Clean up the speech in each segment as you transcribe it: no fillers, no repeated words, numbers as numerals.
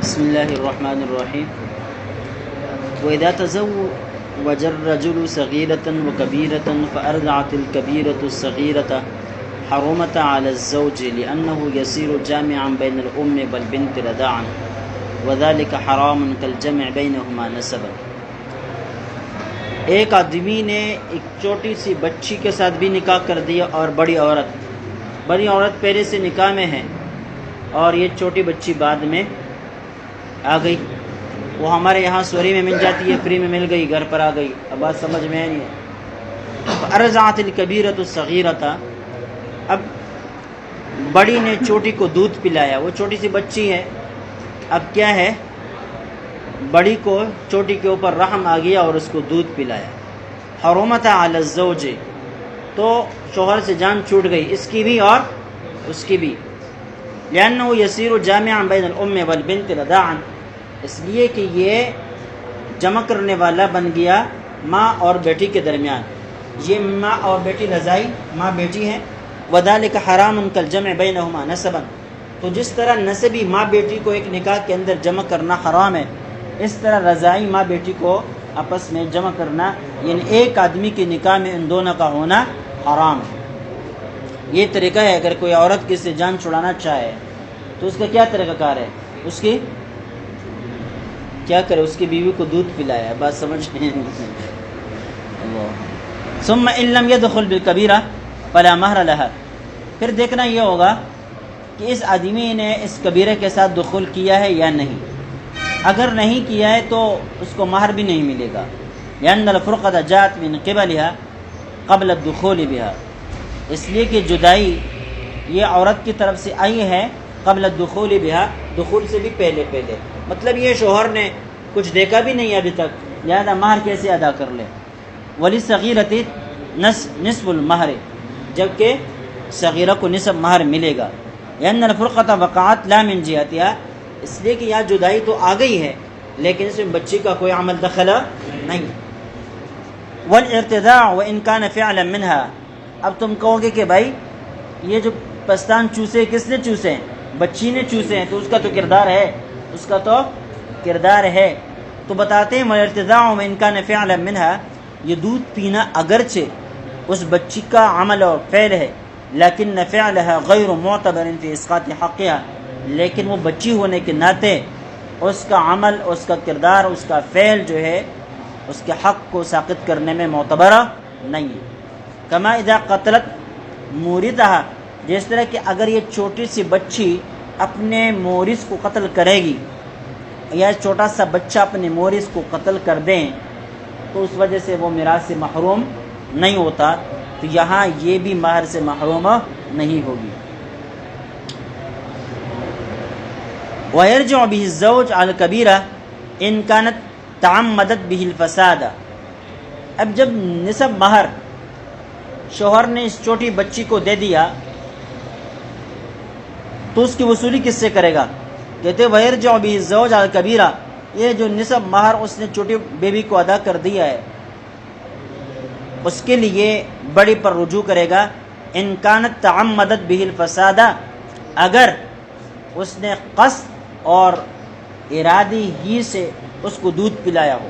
بسم الله الرحمن الرحيم. وإذا تزوج الرجل صغيرة وكبيرة فأرضعت الكبيرة الصغيرة حرمت على الزوج لأنه يصير جامعا بين الأم والبنت رضاعا وذلك حرام كالجمع بينهما نسبا. ایک آدمی نے ایک چھوٹی سی بچی کے ساتھ بھی نکاح کر دیا اور بڑی عورت پہلے سے نکاح میں ہے اور یہ چھوٹی بچی بعد میں آ گئی. وہ ہمارے یہاں سوری میں مل جاتی ہے، فری میں مل گئی، گھر پر آ گئی. اب بات سمجھ میں نہیں ہے. ارضعت الکبیرۃ الصغیرۃ، اب بڑی نے چھوٹی کو دودھ پلایا. وہ چھوٹی سی بچی ہے، اب کیا ہے، بڑی کو چھوٹی کے اوپر رحم آ گیا اور اس کو دودھ پلایا. حرمت علی الزوج، تو شوہر سے جان چھوٹ گئی، اس کی بھی اور اس کی بھی. لأنه يصير جامعا بين الأم والبنت رضاعا، اس لیے کہ یہ جمع کرنے والا بن گیا ماں اور بیٹی کے درمیان. یہ ماں اور بیٹی رضائی ماں بیٹی ہیں. وذلك حرام كالجمع بينهما نسبا، تو جس طرح نسبی ماں بیٹی کو ایک نکاح کے اندر جمع کرنا حرام ہے، اس طرح رضائی ماں بیٹی کو آپس میں جمع کرنا، یعنی ایک آدمی کے نکاح میں ان دونوں کا ہونا حرام ہے. یہ طریقہ ہے. اگر کوئی عورت کسی سے جان چھڑانا چاہے تو اس کا کیا طریقہ کار ہے؟ اس کی کیا کرے؟ اس کی بیوی کو دودھ پلایا. بات سمجھ میں ثم ان لم يدخل بالكبيرة فلا مہر لها، پھر دیکھنا یہ ہوگا کہ اس آدمی نے اس کبیرہ کے ساتھ دخول کیا ہے یا نہیں. اگر نہیں کیا ہے تو اس کو مہر بھی نہیں ملے گا. لأن الفرقة جاءت من قبلها قبل الدخول بها، اس لیے کہ جدائی یہ عورت کی طرف سے آئی ہے قبل الدخول بها، دخول سے بھی پہلے. مطلب یہ شوہر نے کچھ دیکھا بھی نہیں ابھی تک، لہذا مہر کیسے ادا کر لے. وللصغیرۃ نصف المہر، جبکہ صغیرہ کو نصف مہر ملے گا. لأن الفرقة وقعت لا من جهتها، اس لیے کہ یہاں جدائی تو آ گئی ہے لیکن اس میں بچی کا کوئی عمل دخل نہیں. والارتضاع وان كان فعلا منها، اب تم کہو گے کہ بھائی یہ جو پستان چوسے کس نے چوسے ہیں؟ بچی نے چوسے ہیں، تو اس کا تو کردار ہے. تو بتاتے ہیں والارتضاع وان كان فعلا منها، یہ دودھ پینا اگرچہ اس بچی کا عمل اور فعل ہے، لیکن فعلها غیر معتبر فی اسقاط حقها، لیکن وہ بچی ہونے کے ناطے اس کا عمل، اس کا کردار، اس کا فعل جو ہے اس کے حق کو ساقط کرنے میں معتبر نہیں ہے. کما اذا قتلت موردها، جس طرح کہ اگر یہ چھوٹی سی بچی اپنے مورث کو قتل کرے گی یا چھوٹا سا بچہ اپنے مورث کو قتل کر دیں تو اس وجہ سے وہ میراث سے محروم نہیں ہوتا. تو یہاں یہ بھی مہر سے محروم نہیں ہوگی. وَيَرْجِعُ بِهِ الزَّوْجُ عَلَى الْكَبِيرَةِ إِنْ كَانَتْ تَعَمَّدَتْ بِهِ الْفَسَادَ، اب جب نصف مہر شوہر نے اس چھوٹی بچی کو دے دیا تو اس کی وصولی کس سے کرے گا؟ کہتے وَيَرْجِعُ بِهِ الزَّوْجُ عَلَى الْكَبِيرَةِ، یہ جو نصف مہر اس نے چھوٹی بیوی کو ادا کر دیا ہے اس کے لیے بڑی پر رجوع کرے گا. ان كانت تعمدت به الفساد، اگر اس نے قصد اور ارادی ہی سے اس کو دودھ پلایا ہو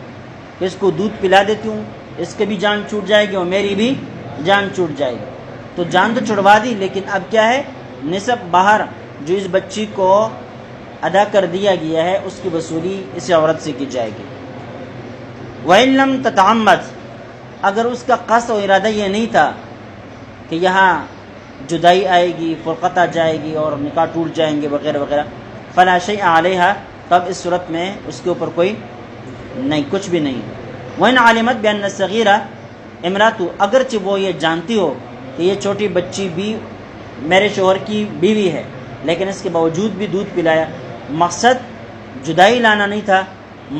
کہ اس کو دودھ پلا دیتی ہوں، اس کے بھی جان چھوٹ جائے گی اور میری بھی جان چھوٹ جائے گی. تو جان تو چھڑوا دی، لیکن اب کیا ہے، نصف مہر جو اس بچی کو ادا کر دیا گیا ہے اس کی وصولی اس عورت سے کی جائے گی. وَإِن لَمْ تَتَعَمَّدْ، اگر اس کا قصد و ارادہ یہ نہیں تھا کہ یہاں جدائی آئے گی، فرقت آ جائے گی اور نکاح ٹوٹ جائیں گے وغیرہ وغیرہ، فلا شیء علیہا، تب اس صورت میں اس کے اوپر کوئی نہیں، کچھ بھی نہیں. وَإِنْ عَلِمَتْ بِأَنَّ الصَّغِيرَةَ امرأة، اگرچہ وہ یہ جانتی ہو کہ یہ چھوٹی بچی بھی میرے شوہر کی بیوی ہے لیکن اس کے باوجود بھی دودھ پلایا، مقصد جدائی لانا نہیں تھا،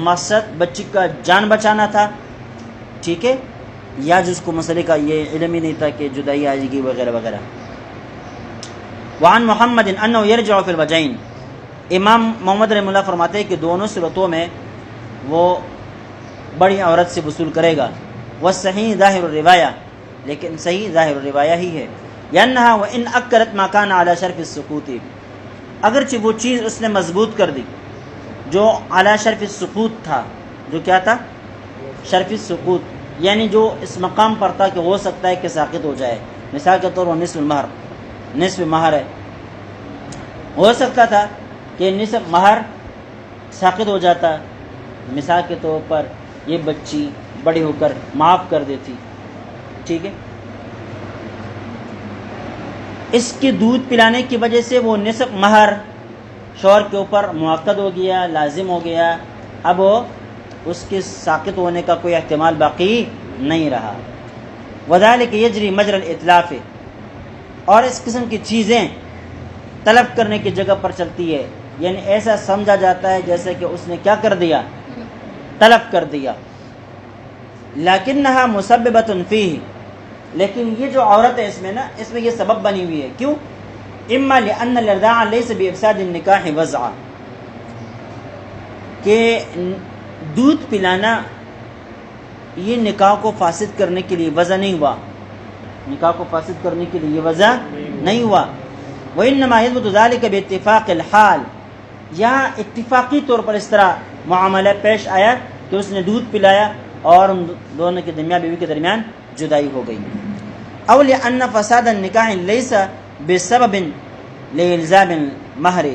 مقصد بچی کا جان بچانا تھا، ٹھیک ہے، یا جس کو مسئلے کا یہ علم ہی نہیں تھا کہ جدائی آئے گی وغیرہ وغیرہ. وعن محمد انه يرجع في الوجهين، امام محمد رحمہ اللہ فرماتے ہیں کہ دونوں صورتوں میں وہ بڑی عورت سے وصول کرے گا. والصحیح ظاہر الروایہ، لیکن صحیح ظاہر الروایہ ہی ہے. لأنها وإن أكرت ما كان على شرف السقوط، اگرچہ وہ چیز اس نے مضبوط کر دی جو علی شرف السقوط تھا، جو کیا تھا؟ شرف السقوط، یعنی جو اس مقام پر تھا کہ ہو سکتا ہے کہ ساقط ہو جائے. مثال کے طور پر نصف المہر، نصف مہر ہے، ہو سکتا تھا کہ نصف مہر ساقط ہو جاتا. مثال کے طور پر یہ بچی بڑی ہو کر معاف کر دیتی، ٹھیک ہے، اس کے دودھ پلانے کی وجہ سے وہ نصف مہر شوہر کے اوپر معقد ہو گیا، لازم ہو گیا، اب اس کے ساقط ہونے کا کوئی احتمال باقی نہیں رہا. وذالک یجری مجری الاتلاف، اور اس قسم کی چیزیں طلب کرنے کی جگہ پر چلتی ہے، یعنی ایسا سمجھا جاتا ہے جیسے کہ اس نے کیا کر دیا؟ طلب کر دیا. لیکنہا مسببۃ فیہ، لیکن یہ جو عورت ہے اس میں یہ سبب بنی ہوئی ہے. کیوں؟ اما لان الارضاع لیس بافساد النکاح وضعا، کہ دودھ پلانا یہ نکاح کو فاسد کرنے کے لیے وضع نہیں ہوا، نکاح کو فاسد کرنے کے لیے یہ وضع نہیں ہوا. وانما يثبت ذلك باتفاق الحال، یہاں اتفاقی طور پر اس طرح معاملہ پیش آیا کہ اس نے دودھ پلایا اور ان دونوں کے درمیان، بیوی کے درمیان جدائی ہو گئی. او لان فساد النکاح لیس بسبب لالزام المہر،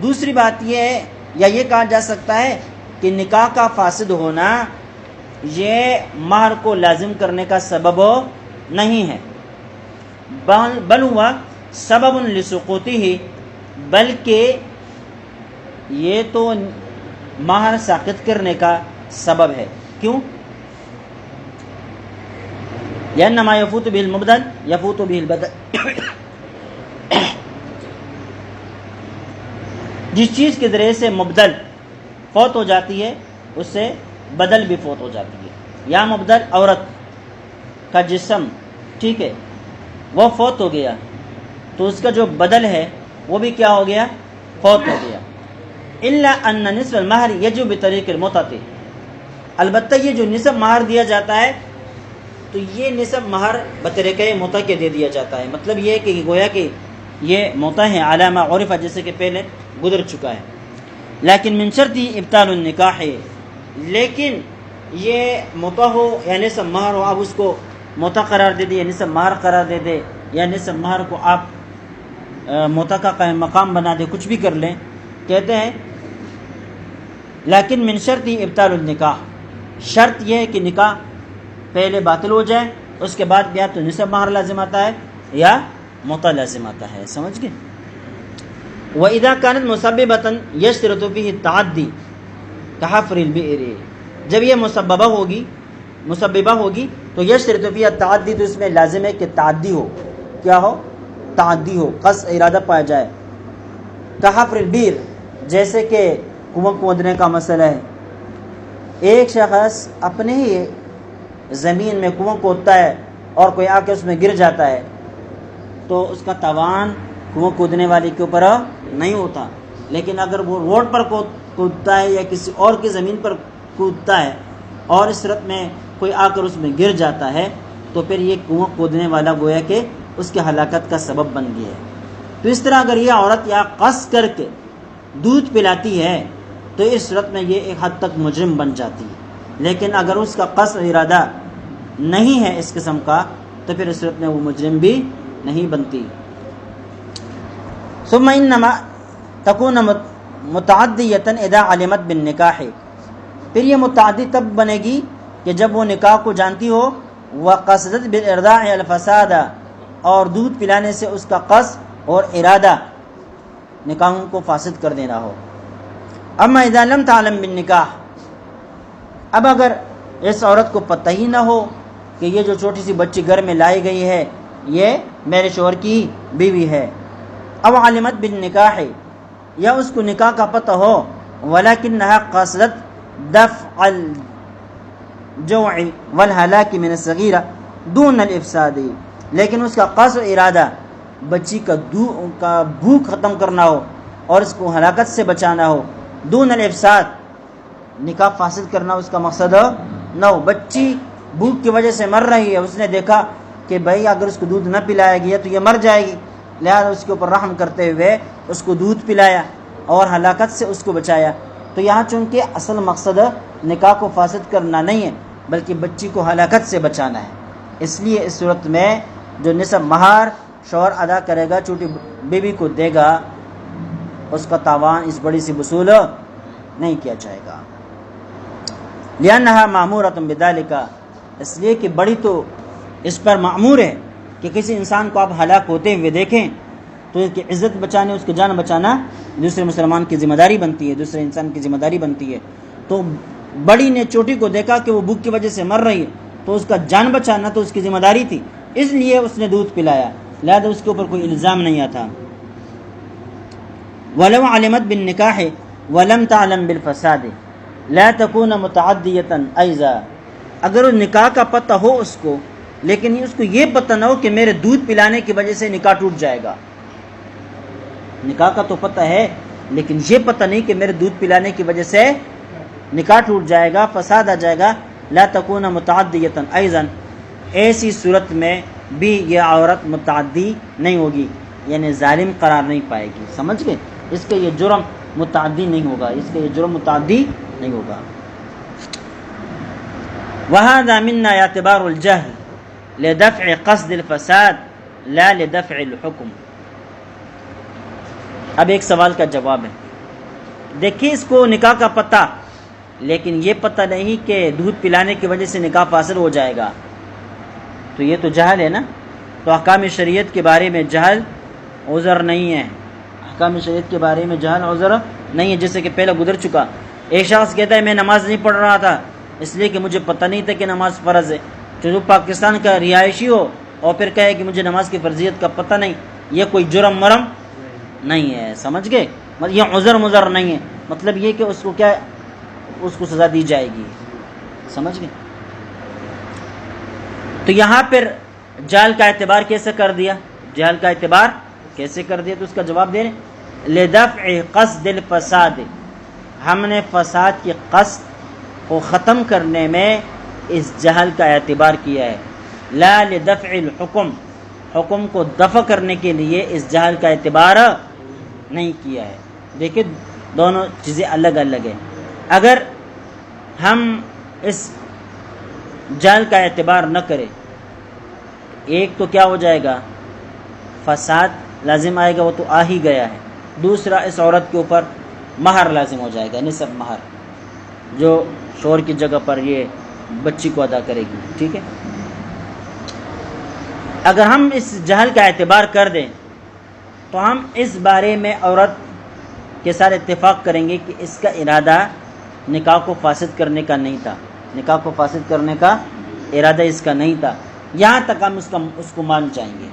دوسری بات یہ ہے یا یہ کہا جا سکتا ہے کہ نکاح کا فاسد ہونا یہ مہر کو لازم کرنے کا سبب نہیں ہے، بل ہوا سبب لسقوطہ، بلکہ یہ تو مہر ساقط کرنے کا سبب ہے. کیوں؟ لأن ما يفوت به المبدل يفوت به البدل، جس چیز کے ذریعے سے مبدل فوت ہو جاتی ہے اس سے بدل بھی فوت ہو جاتی ہے. یا مبدل عورت کا جسم، ٹھیک ہے، وہ فوت ہو گیا تو اس کا جو بدل ہے وہ بھی کیا ہو گیا؟ فوت ہو گیا. الا ان نصف المہر یجب بطریق المتعۃ، البتہ یہ جو نصف مہر دیا جاتا ہے تو یہ نصف مہر بطریقہ متع کے دے دیا جاتا ہے. مطلب یہ ہے کہ گویا کہ یہ متع ہے علامہ عرف، جیسے کہ پہلے گزر چکا ہے. لیکن من شرط ابطال النکاح، لیکن یہ متع ہو یا نصف مہر ہو، اب اس کو متع قرار دے دے یا نصف مہر قرار دے دے، یا نصف مہر کو آپ متع کا قائم مقام بنا دے، کچھ بھی کر لیں. کہتے ہیں لیکن من شرط ابطال النکاح، شرط یہ ہے کہ نکاح پہلے باطل ہو جائے، اس کے بعد یا تو نصف مہر لازم آتا ہے یا متع لازم آتا ہے. سمجھ گئے؟ وَإِذَا كَانَتْ مُسَبِّبَةً يَشْتَرِطُ فِيهِ التَّعَدِّي كَحَفْرِ الْبِئْرِ، جب یہ مسببہ ہوگی تو یشترط فیہا التعدی، تو اس میں لازم ہے کہ تعدی ہو. کیا ہو؟ تعدی ہو، قصد ارادہ پایا جائے. کحفر البئر، جیسے کہ کنواں کھودنے کا مسئلہ ہے. ایک شخص اپنے ہی زمین میں کنواں کھودتا ہے اور کوئی آ کے اس میں گر جاتا ہے تو اس کا تاوان کنواں کھودنے والے کے اوپر نہیں ہوتا. لیکن اگر وہ روڈ پر کودتا ہے یا کسی اور کی زمین پر کودتا ہے اور اس صورت میں کوئی آ کر اس میں گر جاتا ہے تو پھر یہ کنواں کھودنے والا گویا کہ اس کی ہلاکت کا سبب بن گیا ہے. تو اس طرح اگر یہ عورت یا قصد کر کے دودھ پلاتی ہے تو اس صورت میں یہ ایک حد تک مجرم بن جاتی ہے. لیکن اگر اس کا قصد ارادہ نہیں ہے اس قسم کا تو پھر اس صورت میں وہ مجرم بھی نہیں بنتی. ثم انما تكون متعدیۃ اذا علمت بالنکاح، پھر یہ متعدی تب بنے گی کہ جب وہ نکاح کو جانتی ہو. وقصدت بالارضاع الفساد، اور دودھ پلانے سے اس کا قصد اور ارادہ نکاحوں کو فاسد کر دینا ہو. اما اذا لم تعلم بالنکاح، اب اگر اس عورت کو پتہ ہی نہ ہو کہ یہ جو چھوٹی سی بچی گھر میں لائی گئی ہے یہ میرے شوہر کی بیوی ہے، او علمت بالنکاح، یا اس کو نکاح کا پتہ ہو، ولکنها قصدت دفع الجوع والهلاك من الصغیرہ دون الافساد، لیکن اس کا قصد ارادہ بچی کا بھوک ختم کرنا ہو اور اس کو ہلاکت سے بچانا ہو. دون الافساد، نکاح فاسد کرنا اس کا مقصد نہ ہو. بچی بھوک کی وجہ سے مر رہی ہے، اس نے دیکھا کہ بھائی اگر اس کو دودھ نہ پلایا گیا تو یہ مر جائے گی، لہذا اس کے اوپر رحم کرتے ہوئے اس کو دودھ پلایا اور ہلاکت سے اس کو بچایا. تو یہاں چونکہ اصل مقصد نکاح کو فاسد کرنا نہیں ہے بلکہ بچی کو ہلاکت سے بچانا ہے، اس لیے اس صورت میں جو نصف مہر شوہر ادا کرے گا چھوٹی بیوی کو دے گا، اس کا تاوان اس بڑی سی وصول نہیں کیا جائے گا۔ لِأَنَّهَا مَأْمُورَةٌ بِذَلِكَ، اس لیے کہ بڑی تو اس پر مأمور ہے کہ کسی انسان کو آپ ہلاک ہوتے ہوئے دیکھیں تو اس کی عزت بچانے، اس کی جان بچانا دوسرے مسلمان کی ذمہ داری بنتی ہے، دوسرے انسان کی ذمہ داری بنتی ہے۔ تو بڑی نے چھوٹی کو دیکھا کہ وہ بھوک کی وجہ سے مر رہی ہے تو اس کا جان بچانا تو اس کی ذمہ داری تھی، اس لیے اس نے دودھ پلایا، لہذا اس کے اوپر کوئی الزام نہیں آتا۔ وَلَوْ عَلِمَتْ بِالنِّكَاحِ وَلَمْ تَعْلَمْ بِالْفَسَادِ لَا تَكُونَ مُتَعَدِّيَةً أَيْضًا، اگر وہ نکاح کا پتہ ہو اس کو لیکن اس کو یہ پتہ نہ ہو کہ میرے دودھ پلانے کی وجہ سے نکاح ٹوٹ جائے گا، نکاح کا تو پتہ ہے لیکن یہ پتہ نہیں کہ میرے دودھ پلانے کی وجہ سے نکاح ٹوٹ جائے گا، فساد آ جائے گا، لا تکون متعدیۃ ایضا، ایسی صورت میں بھی یہ عورت متعدی نہیں ہوگی، یعنی ظالم قرار نہیں پائے گی، سمجھ گئے؟ اس کا یہ جرم متعدی نہیں ہوگا، اس کا یہ جرم متعدی نہیں ہوگا۔ وَهَذَا مِنَّا اعْتِبَارُ الْجَهْلِ لِدَفْعِ قَصْدِ الْفَسَادِ لَا لِدَفْعِ الْحُكْمِ۔ اب ایک سوال کا جواب ہے، دیکھیے اس کو نکاح کا پتہ لیکن یہ پتہ نہیں کہ دودھ پلانے کی وجہ سے نکاح فاسد ہو جائے گا، تو یہ تو جہل ہے نا۔ تو احکام شریعت کے بارے میں جہل عذر نہیں ہے، احکام شریعت کے بارے میں جہل عذر نہیں ہے، جیسے کہ پہلے گزر چکا۔ ایک شخص کہتا ہے میں نماز نہیں پڑھ رہا تھا اس لیے کہ مجھے پتہ نہیں تھا کہ نماز فرض ہے، جو پاکستان کا رہائشی ہو اور پھر کہے کہ مجھے نماز کی فرضیت کا پتہ نہیں، یہ کوئی جرم مرم نہیں ہے، سمجھ گئے؟ یہ عذر مذر نہیں ہے، مطلب یہ کہ اس کو کیا، اس کو سزا دی جائے گی، سمجھ گئے؟ تو یہاں پر جہل کا اعتبار کیسے کر دیا، جہل کا اعتبار کیسے کر دیا؟ تو اس کا جواب دے رہے ہیں، لدفع قصد الفساد، ہم نے فساد کی قصد کو ختم کرنے میں اس جہل کا اعتبار کیا ہے، لا لدفع الحکم، حکم کو دفع کرنے کے لیے اس جہل کا اعتبار نہیں کیا ہے۔ دیکھیں دونوں چیزیں الگ الگ ہیں، اگر ہم اس جہل کا اعتبار نہ کریں، ایک تو کیا ہو جائے گا، فساد لازم آئے گا، وہ تو آ ہی گیا ہے، دوسرا اس عورت کے اوپر مہر لازم ہو جائے گا، نصف مہر، جو شوہر کی جگہ پر یہ بچی کو ادا کرے گی، ٹھیک ہے۔ اگر ہم اس جہل کا اعتبار کر دیں تو ہم اس بارے میں عورت کے ساتھ اتفاق کریں گے کہ اس کا ارادہ نکاح کو فاسد کرنے کا نہیں تھا، نکاح کو فاسد کرنے کا ارادہ اس کا نہیں تھا، یہاں تک ہم اس کو مان جائیں گے،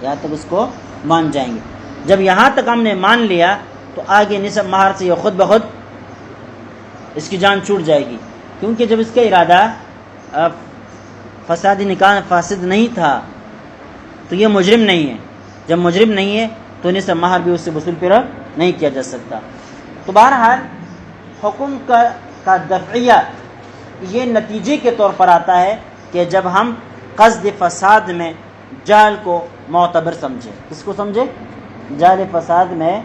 یہاں تک اس کو مان جائیں گے۔ جب یہاں تک ہم نے مان لیا تو آگے نصف مہر سے یہ خود بخود اس کی جان چھوٹ جائے گی، کیونکہ جب اس کا ارادہ فسادی نکاح فاسد نہیں تھا تو یہ مجرم نہیں ہے، جب مجرم نہیں ہے تو نصف مہر بھی اس سے وصول پھر نہیں کیا جا سکتا۔ تو بہرحال حکم کا دفعیہ یہ نتیجے کے طور پر آتا ہے کہ جب ہم قصد فساد میں جہل کو معتبر سمجھے، کس کو سمجھے؟ جہل فساد میں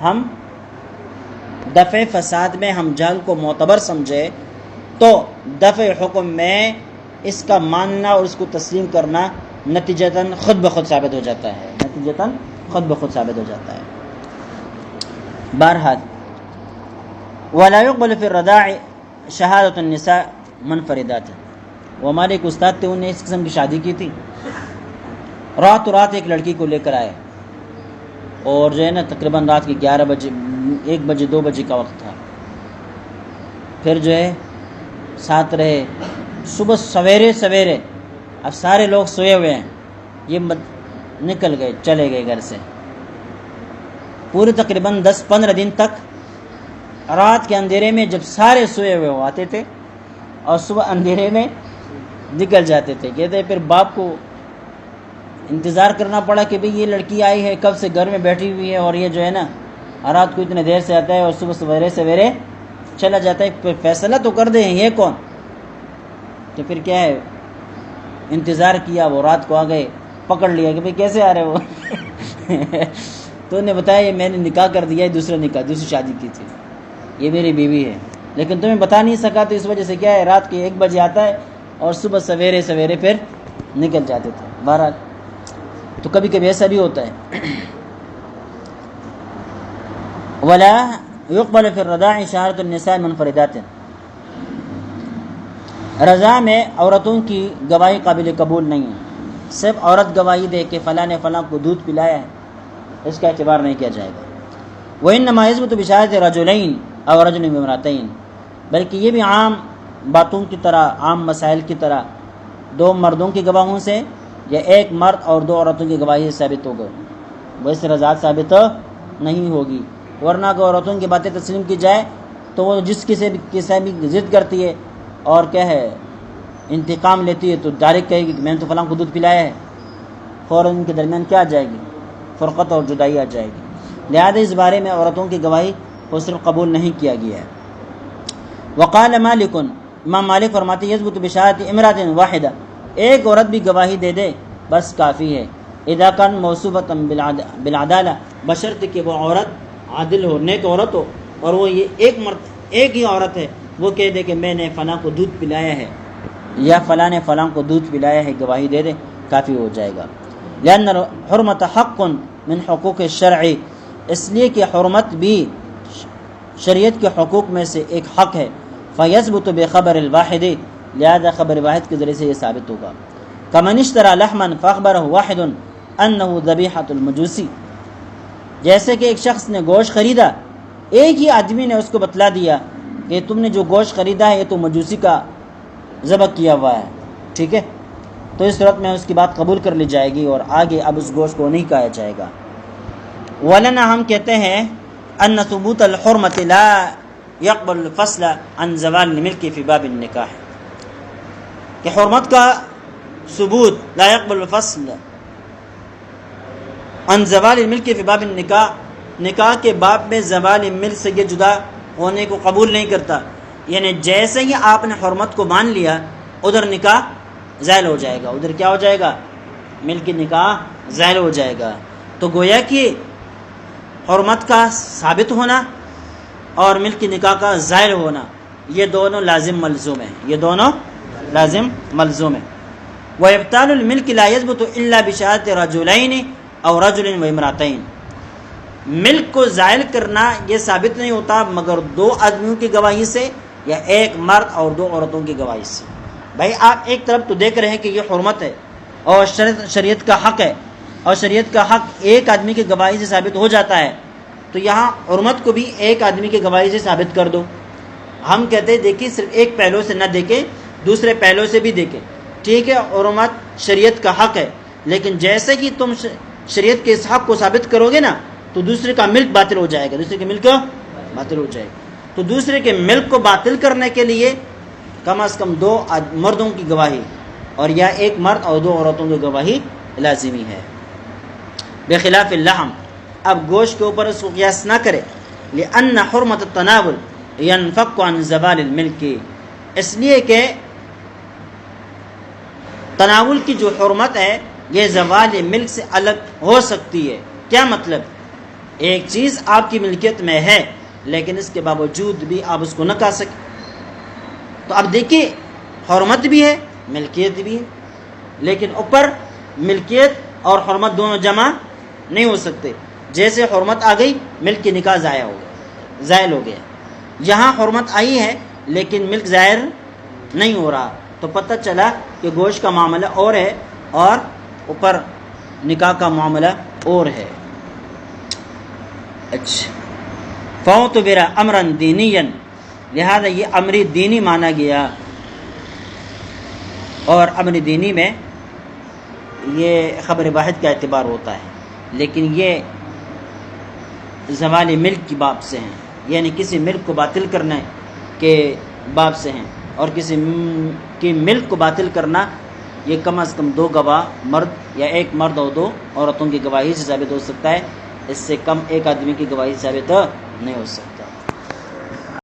ہم دفع فساد میں ہم جہل کو معتبر سمجھے تو دفع حکم میں اس کا ماننا اور اس کو تسلیم کرنا نتیجتاً خود بخود ثابت ہو جاتا ہے، نتیجتاً خود بخود ثابت ہو جاتا ہے۔ بہرحال وَلَا يُقْبَلُ فِي الرَّضَاعِ شَهَادَةُ النِّسَاءِ مُنْفَرِدَاتٍ، وہ ہمارے ایک استاد تھے، انہوں نے اس قسم کی شادی کی تھی، رات ایک لڑکی کو لے کر آئے اور جو ہے نا تقریباً رات کے 11 بجے 1 بجے 2 بجے کا وقت تھا، پھر جو ہے ساتھ رہے، صبح سویرے اب سارے لوگ سوئے ہوئے ہیں، یہ نکل گئے، چلے گئے گھر سے، پورے تقریباً 10-15 دن تک رات کے اندھیرے میں جب سارے سوئے ہوئے وہ آتے تھے اور صبح اندھیرے میں نکل جاتے تھے۔ کہتے پھر باپ کو انتظار کرنا پڑا کہ بھئی یہ لڑکی آئی ہے کب سے گھر میں بیٹھی ہوئی ہے اور یہ جو ہے نا رات کو اتنے دیر سے آتا ہے اور صبح سویرے چلا جاتا ہے، پھر فیصلہ تو کر دیں یہ کون؟ تو پھر کیا ہے، انتظار کیا، وہ رات کو آ گئے، پکڑ لیا کہ بھئی کیسے آ رہے ہو تو انہیں بتایا یہ میں نے نکاح کر دیا ہے، دوسری شادی کی تھی۔ یہ میری بیوی ہے، لیکن تمہیں بتا نہیں سکا تو اس وجہ سے کیا ہے، رات کے 1 بجے آتا ہے اور صبح سویرے سویرے پھر نکل جاتے تھے۔ بہرحال تو کبھی کبھی ایسا بھی ہوتا ہے۔ ولا يقبل في الرضاع شهادة النساء منفردات، رضا میں عورتوں کی گواہی قابل قبول نہیں ہے، صرف عورت گواہی دے کہ فلاں نے فلاں کو دودھ پلایا ہے، اس کا اعتبار نہیں کیا جائے گا۔ وإنما يثبت بشهادة رجلين أو رجل بامرأتين، بلکہ یہ بھی عام باتوں کی طرح، عام مسائل کی طرح 2 مردوں کی گواہوں سے یا 1 مرد اور 2 عورتوں کی گواہی سے ثابت ہوگا، ویسے رضاعت ثابت نہیں ہوگی۔ ورنہ اگر عورتوں کی باتیں تسلیم کی جائے تو وہ جس کسی بھی ضد کرتی ہے اور کیا ہے انتقام لیتی ہے تو ڈائریکٹ کہے گی کہ میں نے تو فلاں کو دودھ پلایا ہے، فوراً ان کے درمیان کیا آ جائے گی، فرقت اور جدائی آ جائے گی۔ لہذا اس بارے میں عورتوں کی گواہی کو صرف قبول نہیں کیا گیا ہے۔ وقال مالک، امام مالک فرماتے ہیں یثبت بشہادۃ امرأۃ واحدہ، ایک عورت بھی گواہی دے دے بس کافی ہے، اذا کان موصوفۃ بالعدالہ، بشرط کہ وہ عورت عادل ہو، نیک عورت ہو، اور وہ یہ ایک ہی عورت ہے، وہ کہہ دے کہ میں نے فلاں کو دودھ پلایا ہے یا فلاں نے فلاں کو دودھ پلایا ہے، گواہی دے دے کافی ہو جائے گا۔ لأن حرمت حق من حقوق الشرع، اس لیے کہ حرمت بھی شریعت کے حقوق میں سے ایک حق ہے۔ فیثبت بخبر الواحد، لہذا خبر واحد کے ذریعے سے یہ ثابت ہوگا۔ کمن اشترى لحما فاخبره واحد انه ذبیحۃ المجوسی، جیسے کہ ایک شخص نے گوشت خریدا، ایک ہی آدمی نے اس کو بتلا دیا کہ تم نے جو گوشت خریدا ہے یہ تو مجوسی کا ذبح کیا ہوا ہے، ٹھیک ہے، تو اس صورت میں اس کی بات قبول کر لی جائے گی اور آگے اب اس گوشت کو نہیں کھایا جائے گا۔ ولنا، ہم کہتے ہیں ان ثبوت الحرمت لا يقبل الفصل عن زوال الملک فی باب النکاح، کہ حرمت کا ثبوت لا يقبل الفصل عن زوال الملک فی باب النکاح، نکاح کے باب میں زوال ملک سے یہ جدا ہونے کو قبول نہیں کرتا، یعنی جیسے ہی آپ نے حرمت کو مان لیا ادھر نکاح زائل ہو جائے گا، ادھر کیا ہو جائے گا، ملک نکاح زائل ہو جائے گا۔ تو گویا کہ حرمت کا ثابت ہونا اور ملک نکاح کا زائل ہونا یہ دونوں لازم ملزوم ہیں، یہ دونوں لازم ملزوم ہیں۔ وَإِبْطَالُ الْمِلْكِ لَا يَثْبُتُ إِلَّا بِشَهَادَةِ رَجُلَيْنِ أَوْ رَجُلٍ وَامْرَأَتَيْنِ، ملک کو زائل کرنا یہ ثابت نہیں ہوتا مگر 2 آدمیوں کی گواہی سے یا 1 مرد اور 2 عورتوں کی گواہی سے۔ بھائی آپ ایک طرف تو دیکھ رہے ہیں کہ یہ حرمت ہے اور شریعت کا حق ہے، اور شریعت کا حق ایک آدمی کی گواہی سے ثابت ہو جاتا ہے، تو یہاں حرمت کو بھی ایک آدمی کی گواہی سے ثابت کر دو۔ ہم کہتے ہیں دیکھیں صرف ایک پہلو سے نہ دیکھیں، دوسرے پہلو سے بھی دیکھیں، ٹھیک ہے، حرمت شریعت کا حق ہے، لیکن جیسے کہ تم شریعت کے اس حق کو ثابت کرو گے نا تو دوسرے کا ملک باطل ہو جائے گا، دوسرے کے ملک باطل ہو جائے گا۔ تو دوسرے کے ملک کو باطل کرنے کے لیے کم از کم 2 مردوں کی گواہی اور یا 1 مرد اور 2 عورتوں کی گواہی لازمی ہے۔ بخلاف اللحم، اب گوشت کے اوپر اس کو قیاس نہ کرے، لأن حرمت التناول ينفك عن زوال الملک، اس لیے کہ تناول کی جو حرمت ہے یہ زوال ملک سے الگ ہو سکتی ہے۔ کیا مطلب؟ ایک چیز آپ کی ملکیت میں ہے لیکن اس کے باوجود بھی آپ اس کو نہ کھا سکیں، تو اب دیکھیے حرمت بھی ہے ملکیت بھی ہے، لیکن اوپر ملکیت اور حرمت دونوں جمع نہیں ہو سکتے۔ جیسے حرمت آ گئی ملک کی نکاح زائل ہو گیا، یہاں حرمت آئی ہے لیکن ملک ظاہر نہیں ہو رہا، تو پتہ چلا کہ گوشت کا معاملہ اور ہے اور اوپر نکاح کا معاملہ اور ہے۔ اچھا، فَاعْتُبِرَ أَمْرًا دِينِيًّا، لہذا یہ امر دینی مانا گیا، اور امر دینی میں یہ خبر واحد کا اعتبار ہوتا ہے، لیکن یہ زوال ملک کی باب سے ہیں، یعنی کسی ملک کو باطل کرنے کے باب سے ہیں، اور کسی کی ملک کو باطل کرنا یہ کم از کم 2 گواہ مرد یا 1 مرد اور 2 عورتوں کی گواہی سے ثابت ہو سکتا ہے، اس سے کم 1 آدمی کی گواہی سے ثابت نہیں ہو سکتا۔